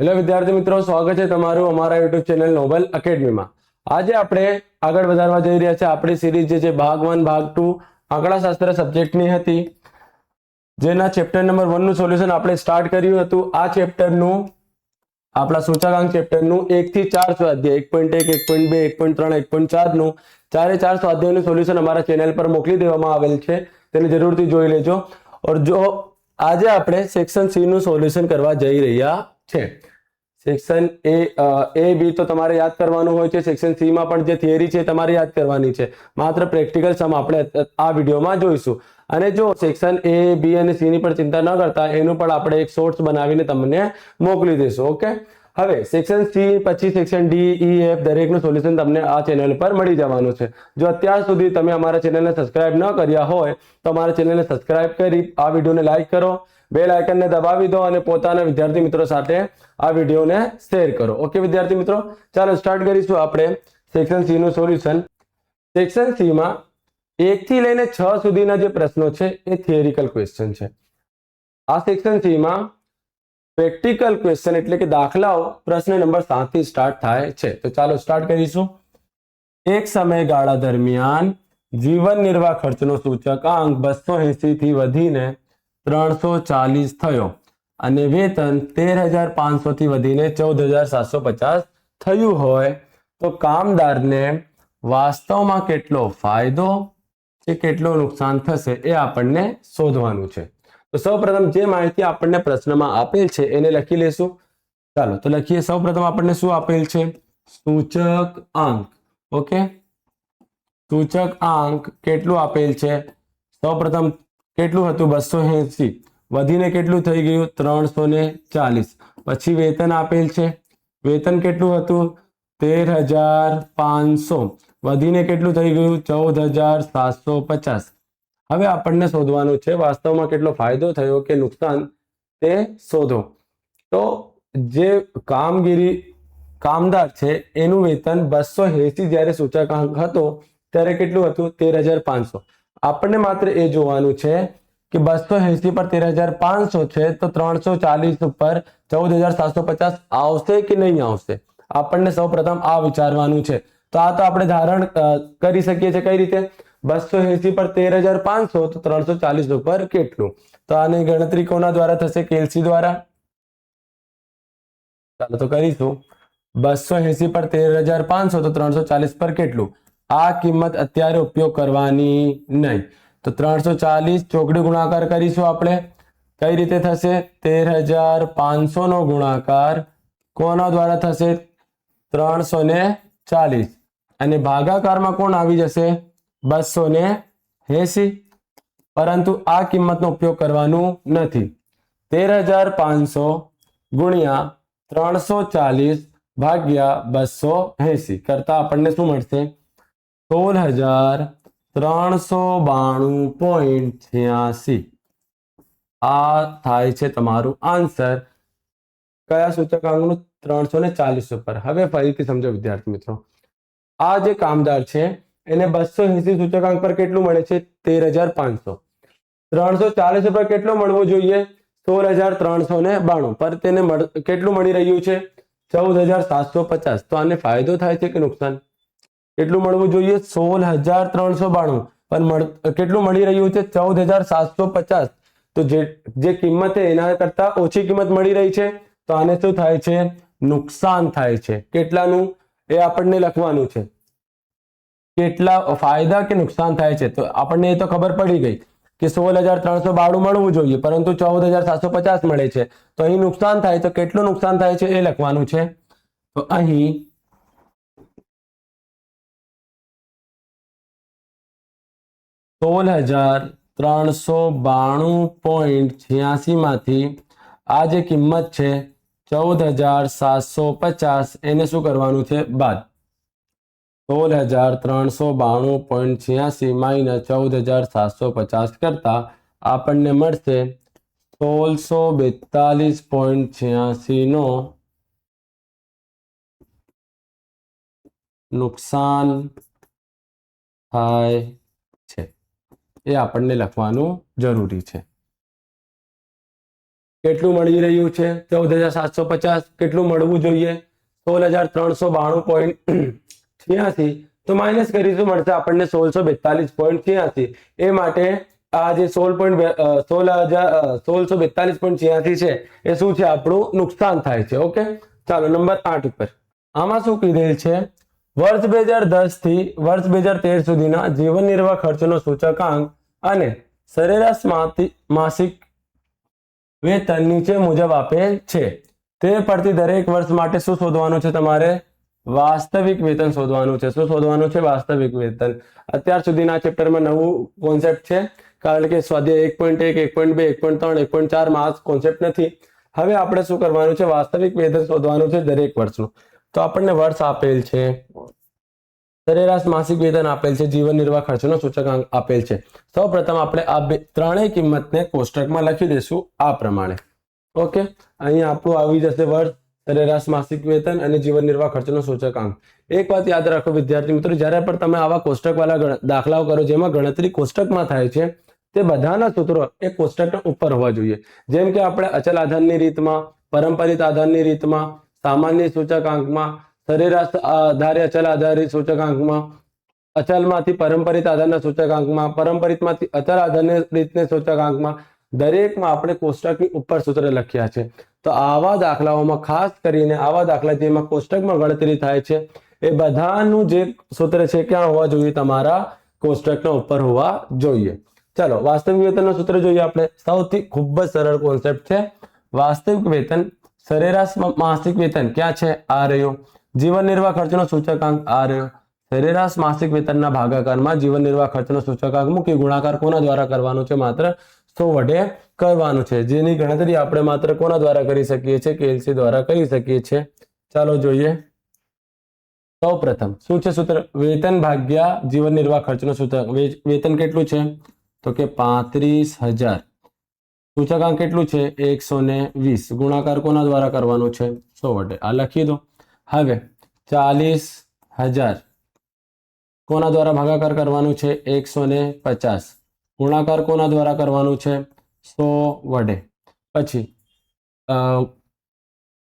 Hello વિદ્યાર્થી મિત્રો, સ્વાગત છે તમારું અમારા યુટ્યુબ ચેનલ નોબલ એકેડમીમાં। આજે આપણે આગળ વધારવા જઈ રહ્યા છે આપણી સિરીઝ જે છે ભાગ 1 ભાગ 2 આંકડાશાસ્ત્ર સબ્જેક્ટની હતી, જેના ચેપ્ટર નંબર 1 નું સોલ્યુશન આપણે સ્ટાર્ટ કર્યું હતું। આ ચેપ્ટરનું આપણા સૂચકાંક ચેપ્ટરનું 1 થી 4 સ્વાધ્યાય 1.1 1.2 1.3 1.4 નું ચારે ચાર સ્વાધ્યાયનું સોલ્યુશન અમારા ચેનલ પર મોકલી દેવામાં આવેલ છે, તેને જરૂરથી જોઈ લેજો। और जो આજે આપણે સેક્શન સી નું સોલ્યુશન કરવા જઈ રહ્યા છે। સેક્શન એ બી તો તમારે યાદ કરવાનું હોય છે, સેક્શન સી માં પણ જે થિયરી છે તમારે યાદ કરવાની છે, માત્ર પ્રેક્ટિકલ સમ આપણે આ વિડીયોમાં જોઈશું। અને જો સેક્શન એ બી અને સી ની પર ચિંતા ન કરતા એનું પણ આપણે એક શોર્ટ્સ બનાવીને તમને મોકલી દઈશું। ઓકે, હવે સેક્શન સી પછી સેક્શન ડી ઈ એફ દરેકનું સોલ્યુશન તમને આ ચેનલ પર મળી જવાનું છે। જો અત્યાર સુધી તમે અમારા ચેનલને સબસ્ક્રાઇબ ન કર્યા હોય તો અમારા ચેનલને સબસ્ક્રાઇબ કરી આ વિડીયોને લાઈક કરો, બેલ આઇકનને દબાવી દો અને પોતાના વિદ્યાર્થી મિત્રો સાથે આ વિડીયોને શેર કરો। ઓકે વિદ્યાર્થી મિત્રો, ચાલો સ્ટાર્ટ કરીશું આપણે સેક્શન સી નું સોલ્યુશન। સેક્શન સી માં 1 થી લઈને 6 સુધીના જે પ્રશ્નો છે એ થિયરિકલ ક્વેશ્ચન છે। આ સેક્શન સી માં પ્રેક્ટિકલ ક્વેશ્ચન એટલે કે દાખલાઓ પ્રશ્ન નંબર 7 થી સ્ટાર્ટ થાય છે। તો ચાલો સ્ટાર્ટ કરીશું। એક સમયગાળા દરમિયાન જીવન નિર્વાહ ખર્ચનો સૂચકાંક 280 થી વધીને 340 થયો અને વેતન 13,500 થી વધીને 14,750 થયું હોય તો કામદારને વાસ્તવમાં કેટલો ફાયદો કે કેટલો નુકસાન થશે એ આપણને શોધવાનું છે। તો સૌપ્રથમ જે માહિતી આપણને પ્રશ્નમાં આપેલ છે એને લખી લેશું। ચાલો તો લખીએ। સૌપ્રથમ આપણને શું આપેલ છે? સૂચકાંક। ઓકે, સૂચકાંક કેટલું આપેલ છે? સૌપ્રથમ કેટલું હતું? 280 વધીને કેટલું થઈ ગયું? 340। પછી વેતન આપેલ છે, વેતન કેટલું હતું? 13,500 વધીને કેટલું થઈ ગયું? 14,750। હવે આપણને શોધવાનું છે વાસ્તવમાં કેટલો ફાયદો થયો કે નુકસાન તે શોધો। તો જે કામદાર છે એનું વેતન 280 જ્યારે સૂચકાંક હતો ત્યારે કેટલું હતું? 13,500। આપણને માત્ર એ જોવાનું છે કે 280 પર 13,500 છે તો 340 ઉપર 14,750 આવશે કે નહીં આવશે, આપણને સૌપ્રથમ આ વિચારવાનું છે। તો આ તો આપણે ધારણ કરી શકીએ છીએ કઈ રીતે? 280 પર 13,500 તો 340 ઉપર કેટલું? તો આની ગણતરી કોના દ્વારા થશે? કેલ્સી દ્વારા। ચાલો તો કરીશું। 280 પર 13,500 તો 340 પર કેટલું? આ કિંમત અત્યારે ઉપયોગ કરવાની નહીં, તો 340 ચોકડી ગુણાકાર કરીશું આપણે। કઈ રીતે થશે? 13,500 નો ગુણાકાર કોના દ્વારા થશે? 340 અને ભાગાકારમાં કોણ આવી જશે? 280। પરંતુ આ કિંમતનો ઉપયોગ કરવાનું નથી। 13,500 ગુણ્યા 340 ભાગ્યા 280 કરતા આપણને શું મળશે? 16,392.86। આ થાય છે તમારું આન્સર। કયા સૂચકાંકનું? 340 ઉપર। હવે ફરીથી સમજો વિદ્યાર્થી મિત્રો, આ જે કામદાર છે એને 280 સૂચકાંક પર કેટલું મળે છે? 13,500। 340 ઉપર કેટલો મળવો જોઈએ? 16,392 પર તેને કેટલું મળી રહ્યું છે? 14,750। તો આને ફાયદો થાય છે કે નુકસાન? કેટલું મળવું જોઈએ? 16,392 પણ કેટલું મળી રહ્યું છે? 14,750। તો જે કિંમત છે એના કરતા ઓછી કિંમત મળી રહી છે તો આને શું થાય છે? નુકસાન થાય છે। કેટલાનું એ આપણને લખવાનું છે, કેટલા ફાયદા કે નુકસાન થાય છે। તો આપણને એ તો ખબર પડી ગઈ કે 16,392 મળવું જોઈએ પરંતુ 14,750 મળે છે, તો અહીં નુકસાન થાય તો કેટલું નુકસાન થાય છે એ લખવાનું છે। તો અહીં 16,392.86 માંથી આ જે કિંમત છે 14,750 એને શું કરવાનું છે? બાદ। 16,392.86 માઇનસ 14,750 કરતા આપણને મળશે 1642.86 નો નુકસાન થાય છે, એ આપણને લખવાનું જરૂરી છે। કેટલું મળી રહ્યું છે? 14,750. કેટલું મળવું જોઈએ? 16,392.86. તો માઇનસ કરીશું, મળશે આપણને 1642.86. એ માટે આ જે 1642.86 છે એ શું છે? આપણું નુકસાન થાય છે. ઓકે, ચાલો નંબર 8 ઉપર. આમાં શું કીધેલ છે? વર્ષ 2010 થી વર્ષ 2013 સુધીના જીવન નિર્વાહ ખર્ચનો સૂચકાંક અને સરેરાશ માસિક વેતન નીચે મુજબ આપેલ છે. તે પરથી દરેક વર્ષ માટે શું શોધવાનું છે? તમારે વાસ્તવિક વેતન શોધવાનું છે. શું શોધવાનું છે? વાસ્તવિક વેતન. અત્યાર સુધીના ચેપ્ટરમાં નવું કોન્સેપ્ટ છે, કારણ કે સ્વાધ્યાય 1.1, 1.2, 1.3, 1.4 માં આ કોન્સેપ્ટ નથી. હવે આપણે શું કરવાનું છે? વાસ્તવિક વેતન શોધવાનું છે દરેક વર્ષનું. તો આપણને વર્ષ આપેલ છે, સરેરાશ માસિક વેતન આપેલ છે, જીવન નિર્વાહ ખર્ચનો સૂચકાંક આપેલ છે. સૌપ્રથમ આપણે આ ત્રણેય કિંમતને કોષ્ટકમાં લખી દઈશું આ પ્રમાણે. ઓકે, અહીંયા આપણું આવી જશે વર્ષ, સરેરાશ માસિક વેતન અને જીવન નિર્વાહ ખર્ચનો સૂચકાંક. એક વાત યાદ રાખો વિદ્યાર્થી મિત્રો, જ્યારે પણ તમે આવા કોષ્ટકવાળા દાખલાઓ કરો જેમાં ગણતરી કોષ્ટકમાં થાય છે, તે બધાના સૂત્રો એ કોષ્ટકના ઉપર હોવા જોઈએ. જેમ કે આપણે અચલ આધારની રીતમાં, પરંપરિત આધારની રીતમાં, સામાન્ય સૂચકાંકમાં, સરેરાશ આધારે અચલ આધારિત સૂચકાંકમાં, અચલમાંથી પરંપરિત આધારના સૂચકાંકમાં, પરંપરિતમાંથી અચલ આધારની રીતના સૂચકાંકમાં, દરેકમાં આપણે કોષ્ટકની ઉપર સૂત્ર લખ્યા છે. તો આવા દાખલાઓમાં ખાસ કરીને આવા દાખલા જેમાં કોષ્ટકમાં ગણતરી થાય છે એ બધાનું જે સૂત્ર છે ક્યાં હોવા જોઈએ? તમારા કોષ્ટકના ઉપર હોવા જોઈએ. ચાલો વાસ્તવિક વેતનનું સૂત્ર જોઈએ આપણે. સૌથી ખૂબ જ સરળ કોન્સેપ્ટ છે. વાસ્તવિક વેતન સરેરાશ માસિક વેતન ક્યાં છે? આ રહ્યું. જીવન નિર્વાહ ખર્ચનો સૂચકાંક આ રહ્યો. સરેરાશ માસિક વેતનના ભાગાકારમાં જીવન નિર્વાહ ખર્ચનો સૂચકાંક મૂકી ગુણાકાર કોના દ્વારા કરવાનો છે? માત્ર 100 વડે કરવાનું છે, જેની ગણતરી આપણે માત્ર કોના દ્વારા કરી શકીએ છીએ? કેએલસી દ્વારા કરી શકીએ છીએ. ચાલો જોઈએ. સૌ પ્રથમ શું છે સૂત્ર? વેતન ભાગ્યા જીવન નિર્વાહ ખર્ચનો સૂચકાંક. વેતન કેટલું છે? તો કે 35,000. સૂચકાંક કેટલું છે? 120. ગુણાકાર કોના દ્વારા કરવાનું છે? 100 વડે. આ લખી દો. હવે 40,000 કોના દ્વારા ભાગાકાર કરવાનું છે? 150. ગુણાકાર કોના દ્વારા કરવાનું છે? 100 વડે. પછી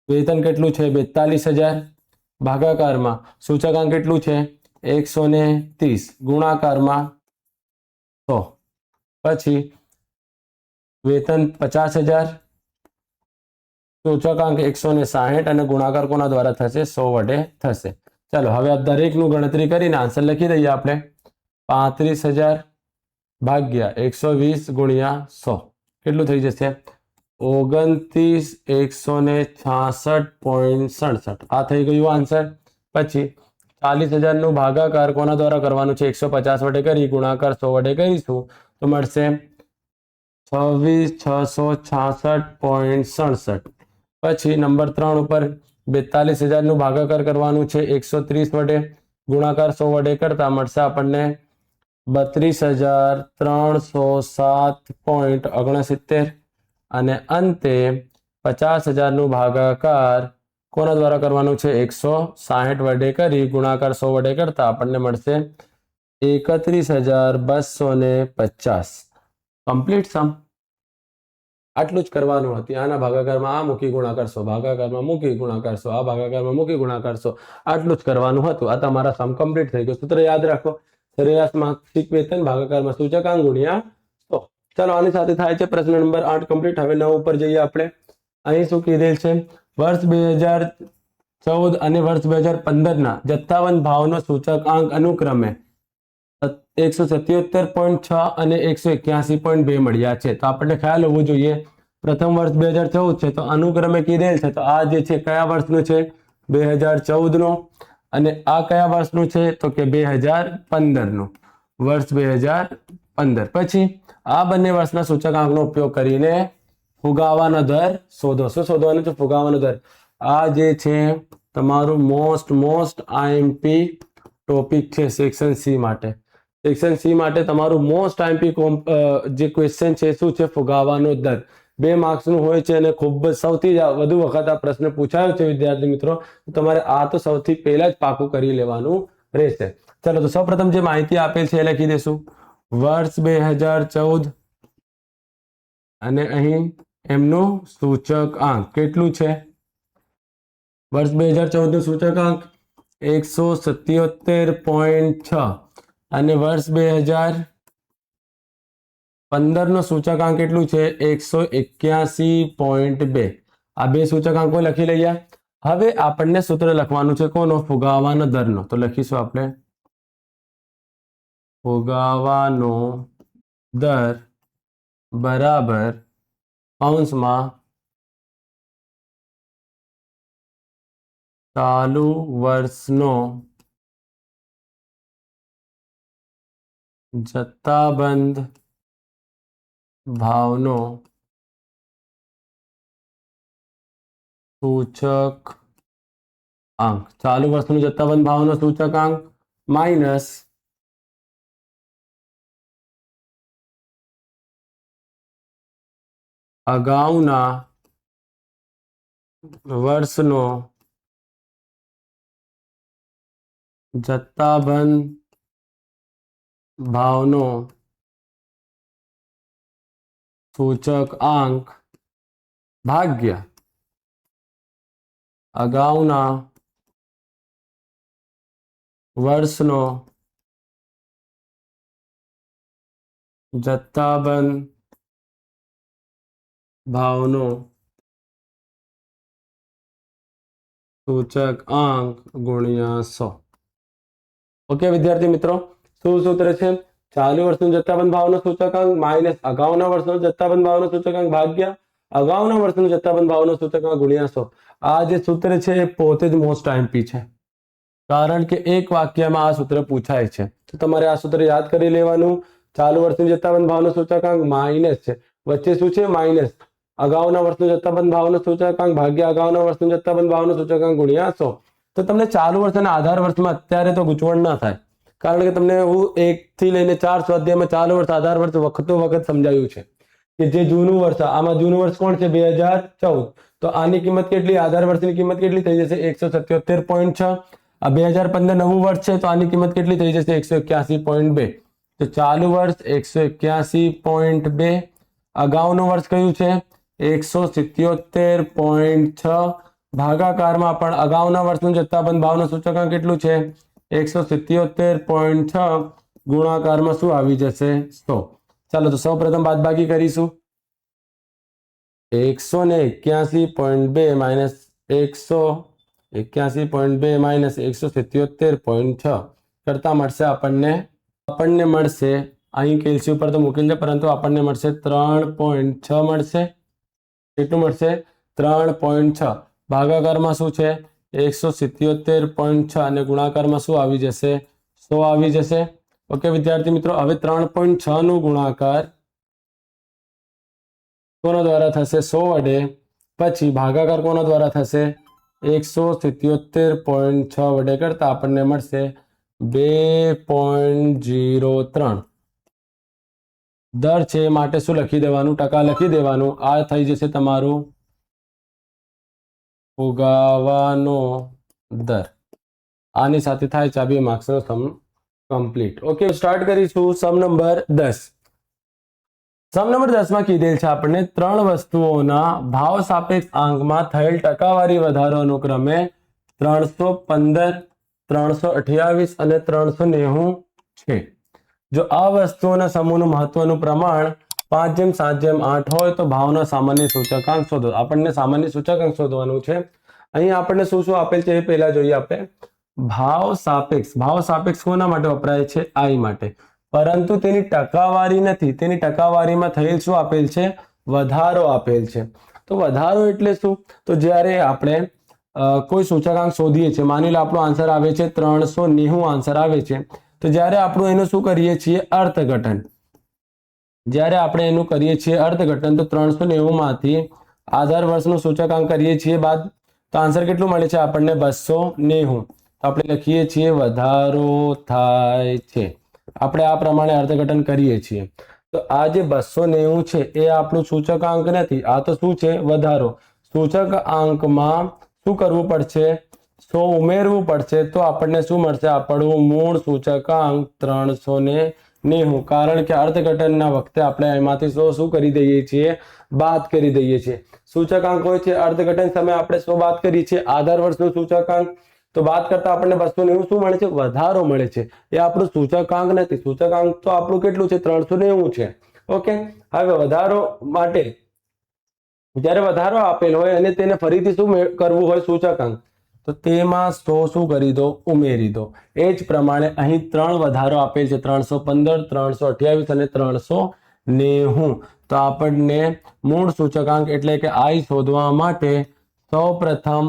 વેતન કેટલું છે? 42,000. ભાગાકારમાં સૂચકાંક કેટલું છે? 130. ગુણાકારમાં 100. પછી વેતન 50,000, સૂચકાંક 160 અને ગુણાકાર કોના દ્વારા થશે? 100 વડે થશે. ચાલો હવે આ દરેકનું ગણતરી કરીને આન્સર લખી દઈએ આપણે. 35,000 ભાગ્યા 120 ગુણ્યા 100 કેટલું થઈ જશે? 29,166.67. આ થઈ ગયું આન્સર. પછી 40,000 નું ભાગાકાર કોના દ્વારા કરવાનું છે? 150 વડે કરી ગુણાકાર 100 વડે કરીશું તો મળશે 26,666.67. પછી નંબર 3 ઉપર 42,000 નું ભાગાકાર કરવાનું છે 130 વડે, ગુણાકાર 100 વડે કરતા મળશે આપણને 32,307.69. અને અંતે 50,000 નું ભાગાકાર કોના દ્વારા કરવાનું છે? 160 વડે કરી ગુણાકાર 100 વડે કરતા આપણને મળશે 31,250. કમ્પ્લીટ સમ. આટલું જ કરવાનું હતું. આના ભાગાકારમાં આ મૂકી ગુણાકાર 100, ભાગાકારમાં મૂકી ગુણાકાર 100, આ ભાગાકારમાં મૂકી ગુણાકાર 100, આટલું જ કરવાનું હતું. આ તમારા સમ કમ્પ્લીટ થઈ ગયું. સૂત્ર યાદ રાખો, સરેરાશ માસિક વેતન ભાગાકારમાં સૂચકાંક ગુણ્યા 100. ચાલો આની સાથે થાય છે પ્રશ્ન નંબર 8 કમ્પ્લીટ. હવે 9 ઉપર જઈએ આપણે. અહીં શું કીધેલ છે? વર્ષ 2014 અને વર્ષ 2015 ના જથ્થાબંધ ભાવનો સૂચકાંક અનુક્રમે 177.6 અને 181.2 મળ્યા છે. તો આપણને ખ્યાલ હોવો જોઈએ પ્રથમ વર્ષ 2014 છે તો અનુક્રમે કીધેલ છે. તો આ જે છે કયા વર્ષનું છે? 2014 નું. અને આ કયા વર્ષનું છે? તો કે 2015 નું. વર્ષ 2015. પછી આ બંને વર્ષના સૂચકાંકનો ઉપયોગ કરીને ફુગાવાનો દર શોધો. શું શોધવાનું છે? ફુગાવાનો દર. આ જે છે તમારું મોસ્ટ આઈએમપી ટોપિક છે સેક્શન સી માટે. સેક્શન સી માટે તમારું મોસ્ટ આઈએમપી જે ક્વેશ્ચન છે શું છે? ફુગાવાનો દર. 2 માર્ક્સનું હોય છે અને ખૂબ જ સૌથી વધુ વખત આ પ્રશ્ન પૂછાયો છે વિદ્યાર્થી મિત્રો. તમારે આ તો સૌથી પહેલા જ પાકું કરી લેવાનું રહેશે. ચાલો તો સૌપ્રથમ જે માહિતી આપેલ છે એ લખી દઈશું. વર્ષ 2014 અને અહીં એમનું સૂચકાંક કેટલું છે? વર્ષ 2014 નું સૂચકાંક 177.6 અને વર્ષ 2015 નો સૂચકાંક કેટલું છે? 181.2. આ બે સૂચકાંકો લખી લઈએ. હવે આપણને સૂત્ર લખવાનું છે કોનો? ફુગાવાનો દરનો. તો લખીશું આપણે ફુગાવાનો દર બરાબર કૌંસમાં ચાલુ વર્ષનો જથ્થાબંધ ભાવનો સૂચકાંક. ચાલુ વર્ષનો જથ્થાબંધ ભાવનો સૂચકાંક માઇનસ અગાઉના વર્ષનો જથ્થાબંધ ભાવનો સૂચકાંક ભાગ્યા અગાઉના વર્ષનો જથ્થાબંધ ભાવનો સૂચકાંક ગુણ્યા 100. ઓકે વિદ્યાર્થી મિત્રો, શું સૂત્ર છે? ચાલુ વર્ષનો જથ્થાબંધ ભાવનો સૂચકાંક માઇનસ અગાઉના વર્ષનો જથ્થાબંધ ભાવનો સૂચકાંક ભાગ્યા અગાઉના વર્ષનો જથ્થાબંધ ભાવનો સૂચકાંક ગુણ્યા 100. આ જે સૂત્ર છે એ પોતે જ મોસ્ટ આઈએમપી છે, કારણ કે એક વાક્યમાં આ સૂત્ર પૂછાય છે. તો તમારે આ સૂત્ર યાદ કરી લેવાનું. ચાલુ વર્ષનો જથ્થાબંધ ભાવનો સૂચકાંક માઇનસ છે, વચ્ચે શું છે? માઇનસ અગાઉના વર્ષનો જથ્થાબંધ ભાવનો સૂચકાંક ભાગ્યા અગાઉના વર્ષનો જથ્થાબંધ ભાવનો સૂચકાંક ગુણ્યા 100. તો તમને ચાલુ વર્ષ અને આધાર વર્ષમાં અત્યારે તો ગૂંચવણ ના થાય, કારણ કે તમને હું 1 થી લઈને 4 સ્વાધ્યાયમાં ચાલુ વર્ષ આધાર વર્ષ વખતો વખત સમજાવ્યું છે કે જે જૂનું વર્ષ, આમાં જૂનું વર્ષ કોણ છે? 2014. તો આની કિંમત કેટલી? આધાર વર્ષની કિંમત કેટલી થઈ જશે? 177.6. આ 2015 નવું વર્ષ છે, તો આની કિંમત કેટલી થઈ જશે? 181.2. તો ચાલુ વર્ષ 181.2. અગાઉનું વર્ષ કયું છે? 177.6. ભાગાકારમાં પણ અગાઉના વર્ષનું જથ્થાબંધ ભાવનું સૂચકાંક કેટલું છે? 177.6. ગુણાકારમાં શું આવી જશે? 100. ચાલો તો સૌપ્રથમ બાદબાકી કરીશું. 181.2 માઇનસ 181.2 માઇનસ 177.6 કરતા મળશે આપણને મળશે, અહીં કેલ્સી ઉપર તો મૂકેલ છે, પરંતુ આપણને મળશે 3.6 મળશે. કેટલું મળશે? 3.6. ભાગાકારમાં શું છે? 177.6 અને ગુણાકારમાં શું આવી જશે? 100 આવી જશે. ઓકે વિદ્યાર્થી મિત્રો, હવે 3.6 નું ગુણાકાર કોના દ્વારા થશે? 100 વડે. પછી ભાગાકાર કોના દ્વારા થશે? 177.6 વડે કરતા આપણને મળશે 2.03. દર છે માટે શું લખી દેવાનું? ટકા લખી દેવાનું. આ થઈ જશે તમારું ફુગાવાનો દર. આની સાથે થાય છે 2 માર્ક્સનો સમ કમ્પ્લીટ. ઓકે, સ્ટાર્ટ કરીશું સમ નંબર 10. સમ નંબર 10 માં કીધેલ છે આપણને 3 વસ્તુઓના ભાવ સાપેક્ષ આંકમાં થયેલ ટકાવારી વધારો અનુક્રમે 315, 328 અને 390 છે. જો આ વસ્તુઓના સમૂહનું મહત્વનું પ્રમાણ 5:7:8 હોય તો ભાવના સામાન્ય સૂચકાંક શોધો. આપણને સામાન્ય સૂચકાંક શોધવાનું છે. અહીં આપણને શું શું આપેલ છે એ પહેલા જોઈએ આપણે. ભાવ સાપેક્ષ. ભાવ સાપેક્ષ કોના માટે વપરાય છે? આઈ માટે. પરંતુ તેની ટકાવારી નથી. તેની ટકાવારીમાં થયેલ શું આપેલ છે? વધારો આપેલ છે. તો વધારો એટલે શું? તો જ્યારે આપણે કોઈ સૂચકાંક શોધીએ છીએ, માની લો આપણો આન્સર આવે છે 390 આન્સર આવે છે, તો જ્યારે આપણું એનું શું કરીએ છીએ? અર્થઘટન. જ્યારે આપણે એનું કરીએ છીએ અર્થઘટન, તો 390 માંથી આધાર વર્ષનું સૂચકાંક કરીએ છીએ બાદ, તો આન્સર કેટલું મળે છે આપણને? 290. આપણે લખીએ છીએ વધારો થાય છે. આપણે આ પ્રમાણે અર્થઘટન કરીએ છીએ. તો આ જે 290 છે એ આપણું સૂચકાંક નથી, આ તો શું છે? વધારો. સૂચકાંકમાં શું કરવું પડશે? 100 ઉમેરવું પડશે, તો આપણને શું મળશે? આપણું મૂળ સૂચકાંક 390 90, કારણ કે અર્થઘટનના વખતે આપણે એમાંથી 100 શું કરી દઈએ છીએ, બાદ કરી દઈએ છીએ. સૂચકાંક હોય છે અર્થઘટન સમયે આપણે 100 બાદ કરીએ છીએ. આધાર વર્ષનો સૂચકાંક તો બાદ કરતા આપણને 290 શું મળે છે, વધારો મળે છે. એ આપણું સૂચકાંક નથી. સૂચકાંક તો આપણું કેટલું છે, 390 છે. ઓકે, હવે વધારો માટે જ્યારે વધારો આપેલ હોય અને તેને ફરીથી શું કરવું હોય, સૂચકાંક, તો તેમાં 100 શું કરી દો, ઉમેરી દો. એ જ પ્રમાણે અહીં 3 વધારો આપેલ છે, 315, 328 અને 390. તો આપણને મૂળ સૂચકાંક એટલે કે I શોધવા માટે સૌ પ્રથમ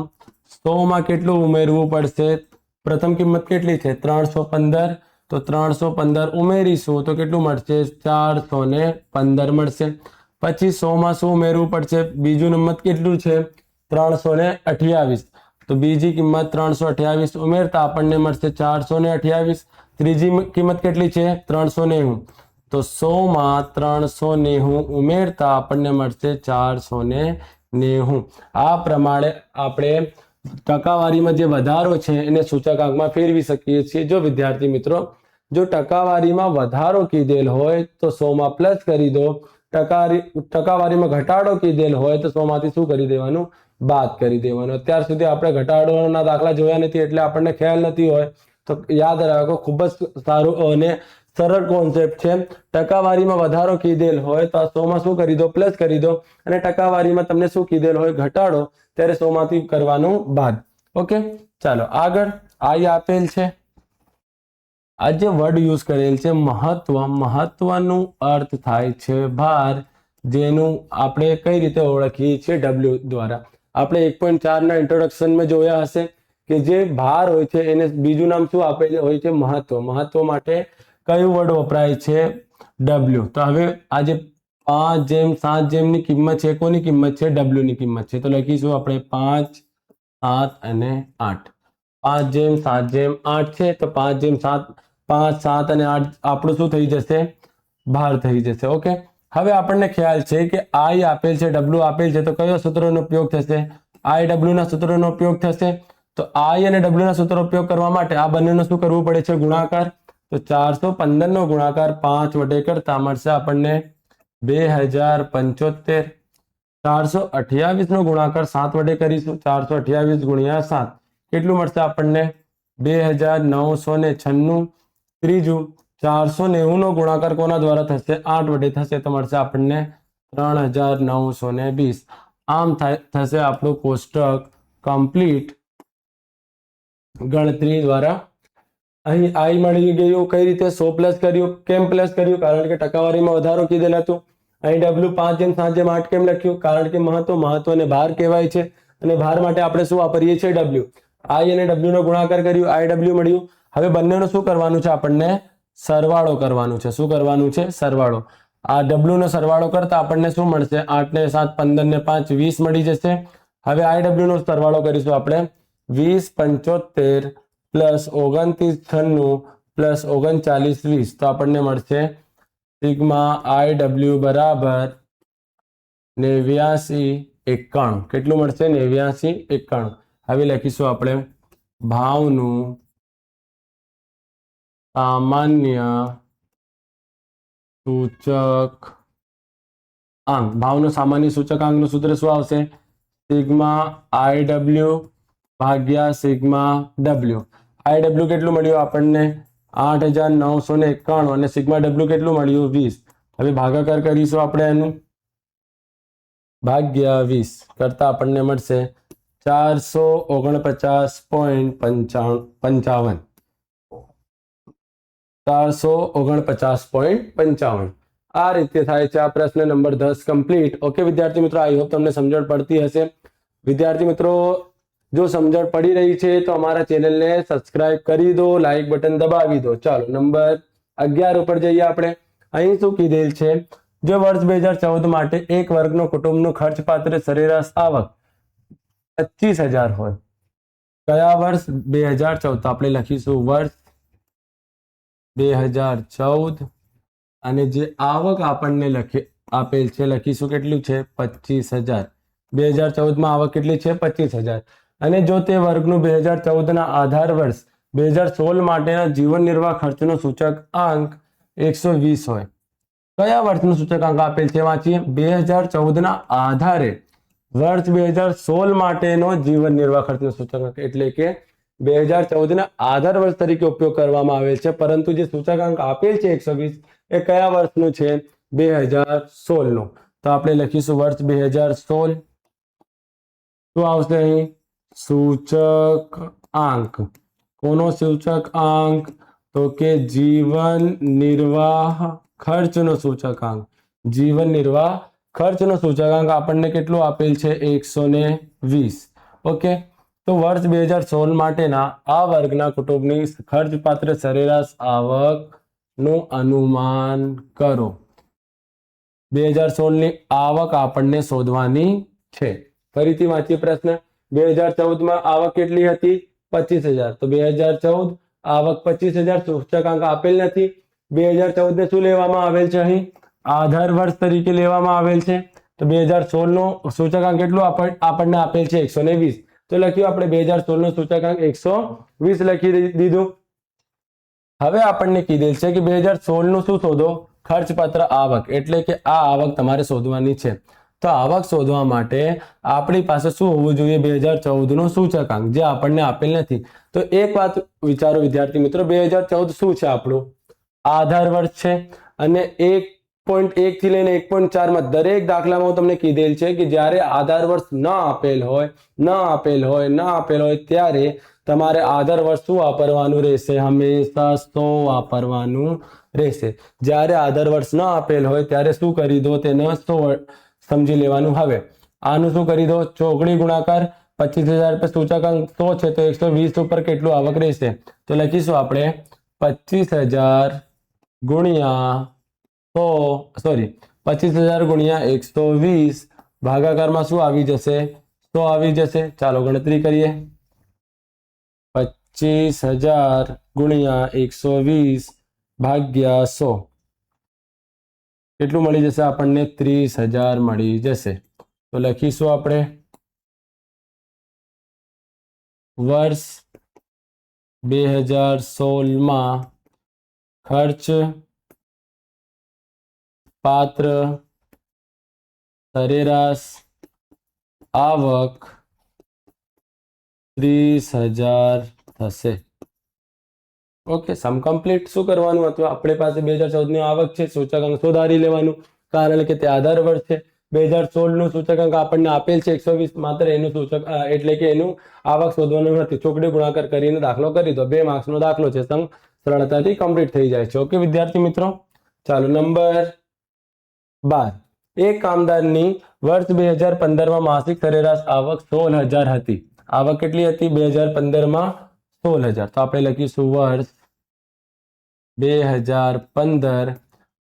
100 માં કેટલું ઉમેરવું પડશે, પ્રથમ કિંમત કેટલી છે, 315. તો 315 ઉમેરીશું તો કેટલું મળશે, 415 મળશે. પછી 100 માં શું ઉમેરવું પડશે, બીજું નંબર કેટલું છે, 328. તો બીજી કિંમત 328 ઉમેરતા આપણને મળશે 428. ત્રીજી કિંમત કેટલી છે, 390. તો 100 માં 390 ઉમેરતા આપણને મળશે 490. આ પ્રમાણે આપણે ટકાવારીમાં જે વધારો છે એને સૂચકાંકમાં ફેરવી શકીએ છીએ. જો વિદ્યાર્થી મિત્રો, જો ટકાવારીમાં વધારો કીધેલ હોય તો 100 માં પ્લસ કરી દો, ટકાવારીમાં ઘટાડો કીધેલ હોય તો 100 માંથી શું કરી દેવાનું, બાદ કરી દેવાનું. અત્યાર સુધી આપણે ઘટાડોના દાખલા જોયા નથી એટલે આપણને ખ્યાલ નથી હોય, તો યાદ રાખો, ખૂબ જ સારું અને સરળ કોન્સેપ્ટ છે. ટકાવારીમાં વધારો કીધેલ હોય તો 100 માં શું કરી દો, પ્લસ કરી દો, અને ટકાવારીમાં તમને શું કીધેલ હોય, ઘટાડો, ત્યારે 100 માંથી કરવાનું બાદ. ઓકે, ચાલો આગળ. આઈ આપેલ છે. આ જે વર્ડ યુઝ કરેલ છે મહત્વ, મહત્વનું અર્થ થાય છે ભાર, જેનું આપણે કઈ રીતે ઓળખીએ છીએ, W દ્વારા. આપણે 1.4 ના ઇન્ટ્રોડક્શનમાં જોયા હશે કે જે ભાર હોય છે એને બીજું નામ શું આપેલું હોય છે, મહત્વ. મહત્વ માટે કયું વર્ડ વપરાય છે, W. તો હવે આ જે 5:7 ની કિંમત છે, કોની કિંમત છે, W ની કિંમત છે. તો લખીશું આપણે 5, 7 અને 8. 5:7:8 છે તો 5:7, 5, 7 અને 8 આપણું શું થઈ જશે, ભાર થઈ જશે. ઓકે, હવે આપણને ખ્યાલ છે કે I આપેલ છે, W આપેલ છે, તો કયો સૂત્રનો ઉપયોગ થશે, IW ના સૂત્રનો ઉપયોગ થશે. તો I અને W ના સૂત્ર ઉપયોગ કરવા માટે આ બંનેનો શું કરવું પડે છે, ગુણાકાર. તો 415 નો ગુણાકાર 5 વડે કરતા મળશે આપણને 2075. 428 નો ગુણાકાર 7 વડે કરીશું, 428 ગુણ્યા 7 કેટલું મળશે આપણને, 2996. ત્રીજું 490 નો ગુણાકાર કોના દ્વારા થશે, 8 વડે થશે, તો મળશે આપણને 3920. આમ થશે આપણું કોષ્ટક કમ્પ્લીટ ગણતરી દ્વારા. અહીં I મળી ગયું. કઈ રીતે, 100 પ્લસ કર્યું. કેમ પ્લસ કર્યું, કારણ કે ટકાવારીમાં વધારો કીધેલ હતું. અહીં W 5:7:8 કેમ લખ્યું, કારણ કે મહત્વને ભાર કહેવાય છે અને ભાર માટે આપણે શું વાપરીએ છીએ, W. I અને W નો ગુણાકાર કર્યું, IW મળ્યું. હવે બંનેનો શું કરવાનું છે, આપણને સરવાળો કરવાનું છે. શું કરવાનું છે, સરવાળો. આ W નો સરવાળો કરતા આપણને શું મળશે, 8 ને 7 15 ને 5 20 મળી જશે. હવે IW નો સરવાળો કરીશું આપણે, 2075 પ્લસ 2996 પ્લસ 3920. તો આપણને મળશે સિગ્મા IW બરાબર 8991. કેટલું મળશે, 8991. હવે લખીશું આપણે ભાવનું સામાન્ય સૂચક આંક. ભાવનું સામાન્ય સૂચકાંકનું સૂત્ર શું આવશે, સિગ્મા IW ભાગ્યા સિગ્મા W. IW કેટલું મળ્યું આપણને, 8991, અને સિગ્મા W કેટલું મળ્યું, 20. હવે ભાગાકાર કરીશું આપણે એનું, ભાગ્યા 20 કરતા આપણને મળશે 449.55. 449.55. આ રીતે થાય છે. આ પ્રશ્ન નંબર 10 કમ્પ્લીટ. ઓકે વિદ્યાર્થી મિત્રો, આઈ હોપ તમને સમજણ પડતી હશે. વિદ્યાર્થી મિત્રો, જો સમજણ પડી રહી છે તો અમારા ચેનલને સબસ્ક્રાઇબ કરી દો, લાઈક બટન દબાવી દો. ચાલો નંબર 11 ઉપર જઈએ આપણે. અહીં શું કીધેલ છે, જો વર્ષ 2014 માટે એક વર્ગનો કુટુંબનું ખર્ચપાત્ર સરેરાશ આવક 25,000 હોય. કયા વર્ષ, 2014. આપણે લખીશું વર્ષ 2014 અને જે આવક આપણને આપેલ છે લખીશું કેટલું છે, 25,000. 2014 માં આવક કેટલી છે, 25,000. અને જો તે વર્ગનું 2014 ના આધાર વર્ષ 2016 માટેના જીવન નિર્વાહ ખર્ચનો સૂચક આંક 120 હોય, કયા વર્ષનું સૂચકાંક આપેલ છે વાંચીએ. 2014 ના આધારે વર્ષ 2016 માટેનો જીવન નિર્વાહ ખર્ચનો સૂચકાંક એટલે કે 2014 ના આધાર વર્ષ તરીકે ઉપયોગ કરવામાં આવેલ છે, પરંતુ જે સૂચકાંક આપેલ છે 120 એ કયા વર્ષનું છે? 2016 નું. તો આપણે લખીશું વર્ષ 2016. શું આવશે અહીં? સૂચક આંક. કોનો સૂચક આંક? તો કે જીવન નિર્વાહ ખર્ચનો સૂચકાંક. જીવન નિર્વાહ ખર્ચનો સૂચકાંક આપણને કેટલું આપેલ છે? 120. ઓકે. તો વર્ષ 2016 માટેના આ વર્ગના કુટુંબની ખર્ચપાત્ર સરેરાશ આવકનું અનુમાન કરો. 2016 ની આવક આપણને શોધવાની છે. ફરીથી વાંચીએ પ્રશ્ન. 2014 માં આવક કેટલી હતી? 25,000. તો 2014 આવક 25,000, સૂચકાંક આપેલ નથી. 2014 ને શું લેવામાં આવેલ છે અહીં? આધાર વર્ષ તરીકે લેવામાં આવેલ છે. તો 2016 નો સૂચકાંક કેટલું આપણને આપેલ છે? 120. તો લખ્યું આપણે 2016 નો સૂચકાંક 120 લખી દીધું. હવે આપણને કીધેલ છે કે 2016 નું શું શોધો? ખર્ચપત્ર આવક, એટલે કે આ આવક તમારે શોધવાની છે. તો આવક શોધવા માટે આપણી પાસે શું હોવું જોઈએ? 2014 નો સૂચકાંક, જે આપણને આપેલ નથી. તો એક વાત વિચારો વિદ્યાર્થી મિત્રો, 2014 શું છે? આપણું આધાર વર્ષ છે. અને 1.1 થી લઈને 1.4 માં દરેક દાખલામાં તમને કીધેલ છે કે જ્યારે આધાર વર્ષ ન આપેલ હોય ત્યારે તમારે આધાર વર્ષ શું વાપરવાનું રહેશે? હંમેશા 100 વાપરવાનું રહેશે. જ્યારે આધાર વર્ષ ન આપેલ હોય ત્યારે શું કરી દો? તેને 100 સમજી લેવાનું. હવે આનું શું કરી દો? ચોકડી ગુણાકાર. 25,000 પર સૂચકાંક 100 છે તો 120 ઉપર કેટલું આવક રહેશે? તો લખીશું આપણે 25,000 ગુણ્યા 120 ભાગાકારમાં શું આવી જશે? 100 આવી જશે. ચાલો ગણતરી કરીએ. 25,000 ગુણ્યા 120 ભાગ્યા 100 કેટલું મળી જશે આપણને? 30,000 મળી જશે. તો લખીશું આપણે વર્ષ 2016 માં ખર્ચ પાત્ર સરેરાશ આવક 30,000 થશે. ઓકે, સમ કમ્પ્લીટ. શું કરવાનું હતું? આપણી પાસે 2014 ની આવક છે, સૂચકાંક શોધારી લેવાનું, કારણ કે તે આધાર વર્ષ છે. 2016 નું સૂચકાંક આપણને આપેલ છે 120, માત્ર એનું સૂચક એટલે કે એનું આવક શોધવાનું નથી. ચોકડી ગુણાકાર કરીને દાખલો કરી દો. 2 માર્ક્સનો દાખલો છે, સરળતાથી કમ્પ્લીટ થઈ જાય છે. ઓકે વિદ્યાર્થી મિત્રો. ચાલો નંબર 12. એક કામદારની વર્ષ 2015 માં માસિક સરેરાશ આવક 16,000 હતી. આવક કેટલી હતી 2015 માં? 16,000. તો આપણે લખીશું વર્ષ 2015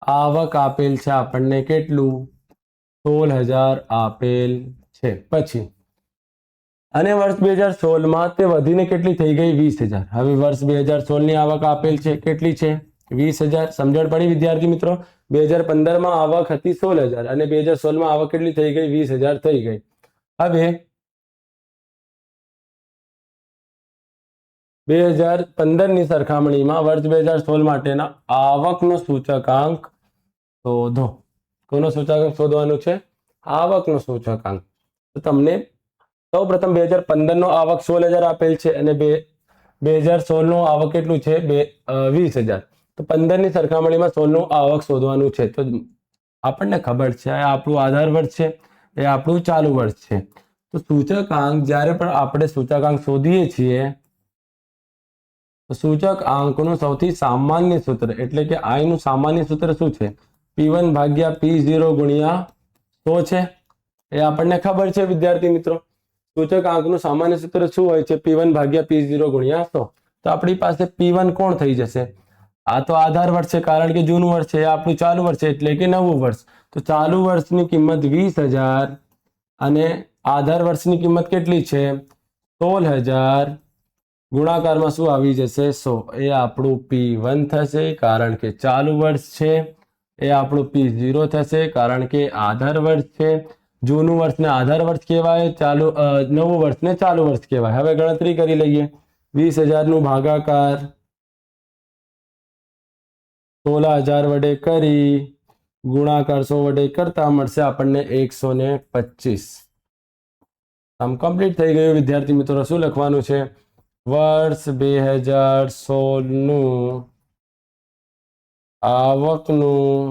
આવક આપેલ છે આપણને કેટલું? 16,000 આપેલ છે. પછી અને વર્ષ 2016 માં તે વધીને કેટલી થઈ ગઈ? 20,000. હવે વર્ષ 2016 ની આવક આપેલ છે કેટલી છે? 20,000. સમજણ પડી વિદ્યાર્થી મિત્રો? 2015 માં આવક હતી 16,000 અને 2016 માં આવક કેટલી થઈ ગઈ? 20,000 થઈ ગઈ. હવે 2015 ની સરખામણીમાં વર્ષ 2016 માટેના આવકનો સૂચકાંક શોધો. કોનો સૂચકાંક શોધવાનું છે? આવકનો સૂચકાંક. તો તમને સૌપ્રથમ 2015 નો આવક 16,000 આપેલ છે અને 2016 નું આવક કેટલું છે? 20,000. તો 15 ની સરખામણીમાં 16 નું આવક શોધવાનું છે. તો આપણને ખબર છે આ આપણું આધાર વર્ષ છે, એ આપણું ચાલુ વર્ષ છે. તો સૂચકાંક જ્યારે પણ આપણે સૂચકાંક શોધીએ છીએ તો સૂચકાંકનું સૌથી સામાન્ય સૂત્ર એટલે કે I નું સામાન્ય સૂત્ર શું છે? P1 ભાગ્યા P0 ગુણ્યા 100 છે. એ આપણને ખબર છે વિદ્યાર્થી મિત્રો. સૂચકાંકનું સામાન્ય સૂત્ર શું હોય છે? P1 ભાગ્યા P0 ગુણ્યા 100. તો આપણી પાસે P1 કોણ થઈ જશે? આ તો આધાર વર્ષ છે, કારણ કે જૂનું વર્ષ છે. આપણું ચાલુ વર્ષ છે એટલે કે નવું વર્ષ. તો ચાલુ વર્ષની કિંમત 20,000 અને આધાર વર્ષની કિંમત કેટલી છે? 16,000 ગુણાકારમાં શું આવી જશે? 100. એ આપણું P1 થશે કારણ કે ચાલુ વર્ષ છે. એ આપણું P0 થશે કારણ કે આધાર વર્ષ છે. જૂનું વર્ષને આધાર વર્ષ કહેવાય, નવું વર્ષને ચાલુ વર્ષ કહેવાય. હવે ગણતરી કરી લઈએ. 20,000 નું ભાગાકાર 16,000 વડે કરી ગુણાકાર 100 વડે કરતા મળશે આપણને 125. આમ કમ્પ્લીટ થઈ ગયું વિદ્યાર્થી મિત્રો. શું લખવાનું છે? વર્ષ 2016 નું આવકનું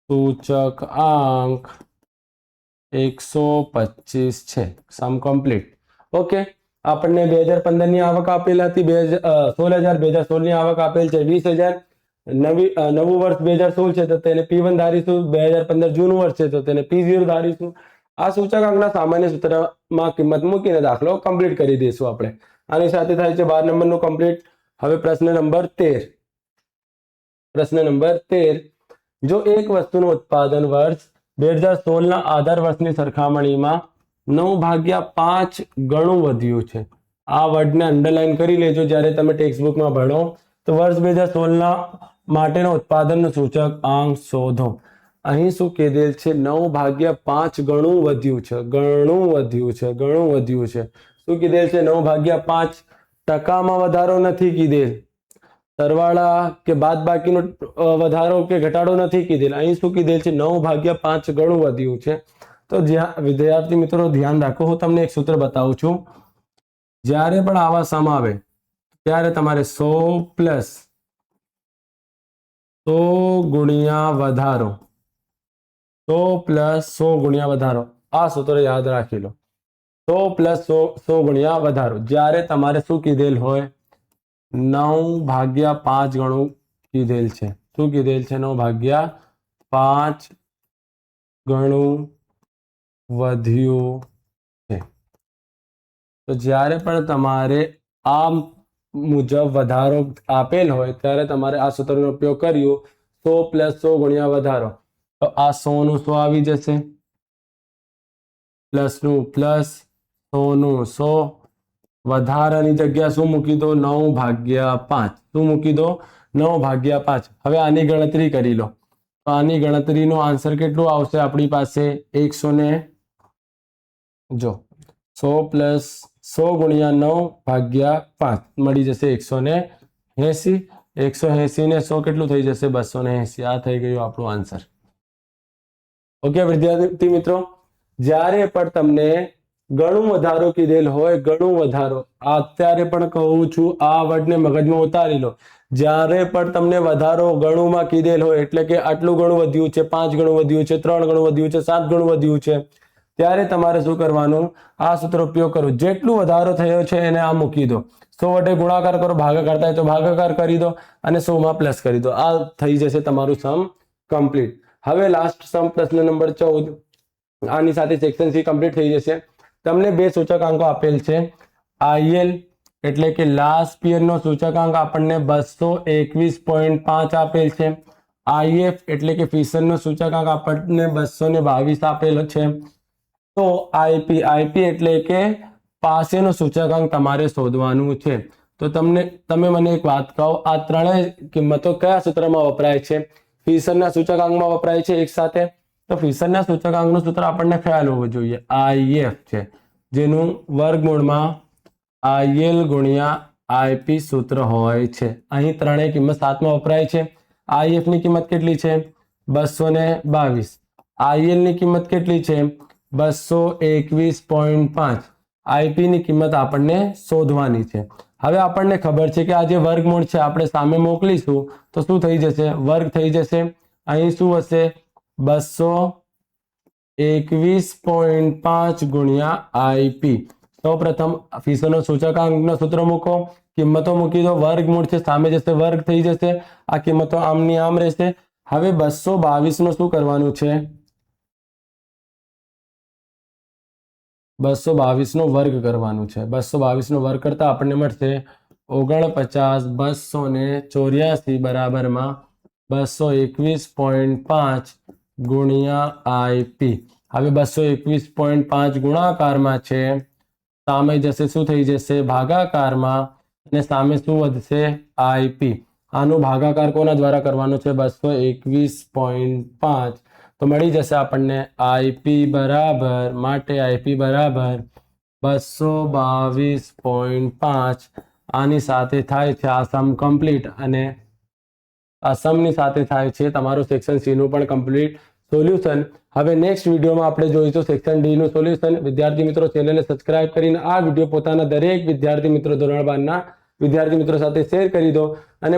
સૂચક આંક 125 છે. સમ કમ્પ્લીટ. ઓકે, આપણને 2015 ની આવક આપેલ હતી 16,000. 2016 ની આવક આપેલ છે 20,000. નવું વર્ષ 2016 છે તો તેને P1 ધારીશું. 2015 જૂનું વર્ષ છે તો તેને P0 ધારીશું. આ સૂચકાંકના સામાન્ય સૂત્રમાં કિંમત મૂકીને દાખલો કમ્પ્લીટ કરી દઈશું આપણે. આની સાથે થાય છે 12 નંબરનું કમ્પ્લીટ. હવે પ્રશ્ન નંબર 13. પ્રશ્ન નંબર 13. જો એક વસ્તુનું ઉત્પાદન વર્ષ 2016 ના આધાર વર્ષની સરખામણીમાં 9/5 ગણું વધ્યું છે. આ વર્ડને અંડરલાઈન કરી લેજો જ્યારે તમે ટેક્સ્ટ બુકમાં ભણો તો વર્ષ 2016 માટેનો ઉત્પાદનનું સૂચક આંક શોધો. અહીં શું કીધેલ છે? 9/5 ગણું વધ્યું છે. ગણું વધ્યું છે. ગણું વધ્યું છે. શું કીધેલ છે? 9/5. ટકામાં વધારો નથી કીધેલ. સરવાળા કે બાદબાકીનો વધારો કે ઘટાડો નથી કીધેલ. અહીં શું કીધેલ છે? 9/5 ગણું વધ્યું છે. તો જ્યાં વિદ્યાર્થી મિત્રો ધ્યાન રાખો, હું તમને એક સૂત્ર બતાવું છું. જ્યારે પણ આવા સમ આવે ત્યારે તમારે 100 + 100 ગુણ્યા વધારો, 100 + 100 ગુણ્યા વધારો, આ સૂત્ર યાદ રાખી લો. 100 + 100 ગુણ્યા વધારો. જ્યારે તમારે શું કીધેલ હોય? 9/5 ગણું કીધેલ છે. શું કીધેલ છે? 9/5 ગણું વધ્યું છે. તો જ્યારે પણ તમારે આ મુજબ વધારો આપેલ હોય ત્યારે તમારે આ સૂત્રનો ઉપયોગ કર્યો. 100 + 100 ગુણ્યા વધારો, તો આ 100 નું 100 આવી જશે, પ્લસનું પ્લસ, 100 નું 100, વધારાની જગ્યા શું મૂકી દો? 9/5. શું મૂકી દો? 9/5. હવે આની ગણતરી કરી લો. તો આની ગણતરીનો આન્સર કેટલું આવશે આપણી પાસે? 100 + 100 ગુણ્યા 9/5 મળી જશે 180. 180 ને 100 કેટલું થઈ જશે? 280. આ થઈ ગયું આપણું આન્સર. ઓકે વિદ્યાર્થી મિત્રો, જ્યારે પણ તમને ગણું વધારો કીધેલ હોય, ગણું વધારો, અત્યારે પણ કહું છું, આ વર્ડને મગજમાં ઉતારી લો. જ્યારે પણ તમને વધારો ગણુંમાં કીધેલ હોય, એટલે કે આટલું ગણું વધ્યું છે, 5 ગણું વધ્યું છે, 3 ગણું વધ્યું છે, 7 ગણું વધ્યું છે, ત્યારે તમારે શું કરવાનું? આ સૂત્ર ઉપયોગ કરો. જેટલું વધારો થયો છે એને આ મૂકી દો. 100 વડે ગુણાકાર કરો, ભાગાકાર થાય તો ભાગાકાર કરી દો અને 100 માં પ્લસ કરી દો. આ થઈ જશે તમારું સમ કમ્પ્લીટ. હવે લાસ્ટ સમ પ્રશ્ન નંબર 14. આની સાથે સેક્શન સી કમ્પ્લીટ થઈ જશે. તમને બે સૂચકાંકો આપેલ છે. IL એટલે કે લાસ્ટ પિયરનો સૂચકાંક આપણને 221.5 આપેલ છે. IF એટલે કે ફિશરનો સૂચકાંક આપણને 222 આપેલ છે. તો IP એટલે કે પાસેનો સૂચકાંક તમારે શોધવાનું છે. તો તમે મને એક વાત કહો, આ ત્રણેય કિંમતો કયા સૂત્રમાં વપરાય છે? ફિશરના સૂચકાંકમાં વપરાય છે એક સાથે. તો ફિશરના સૂચકાંકનું સૂત્ર આપણને ખ્યાલ હોવો જોઈએ. IF છે, જેનું વર્ગમૂળમાં IL ગુણ્યા IP સૂત્ર હોય છે. અહીં ત્રણેય કિંમત સાથમાં વપરાય છે. IF ની કિંમત કેટલી છે? 222. IL ની કિંમત કેટલી છે? 221.5. IP ની કિંમત આપણને શોધવાની છે. હવે આપણને ખબર છે કે આ જે વર્ગમૂળ છે આપણે સામે મોકલીશું તો શું થઈ જશે? વર્ગ થઈ જશે. અહીં શું હશે? 221.5 ગુણ્યા IP. સૌપ્રથમ ફિશરનો સૂચકાંકનો સૂત્ર મૂકો, કિંમતો મૂકી દો, વર્ગમૂળ છે સામે જશે, વર્ગ થઈ જશે, આ કિંમતો આમની આમ રહેશે. હવે 222 નો શું કરવાનું છે? 222 નો વર્ગ કરવાનું છે. 222 નો વર્ગ કરતા આપણને મળશે 49. 284 બરાબરમાં 221.5 ગુણ્યા IP. હવે 221.5 ગુણાકારમાં છે, સામે જશે શું થઈ જશે? ભાગાકારમાં, અને સામે શું વધશે? IP. આનો ભાગાકાર કોના દ્વારા કરવાનો છે? 221.5. તો મળી જશે આપણને IP બરાબર, માટે IP બરાબર 222.5. આની સાથે થાય છે આ સમ કમ્પ્લીટ અને આ સમની સાથે થાય છે તમારું સેક્શન સી નું પણ કમ્પ્લીટ સોલ્યુશન. હવે નેક્સ્ટ વિડીયોમાં આપણે જોઈશું સેક્શન ડી નું સોલ્યુશન. વિદ્યાર્થી મિત્રો ચેનલને સબસ્ક્રાઇબ કરીને આ વિડીયો પોતાના દરેક વિદ્યાર્થી મિત્રો ધોરણ 12 ના વિદ્યાર્થી મિત્રો સાથે શેર કરી દો અને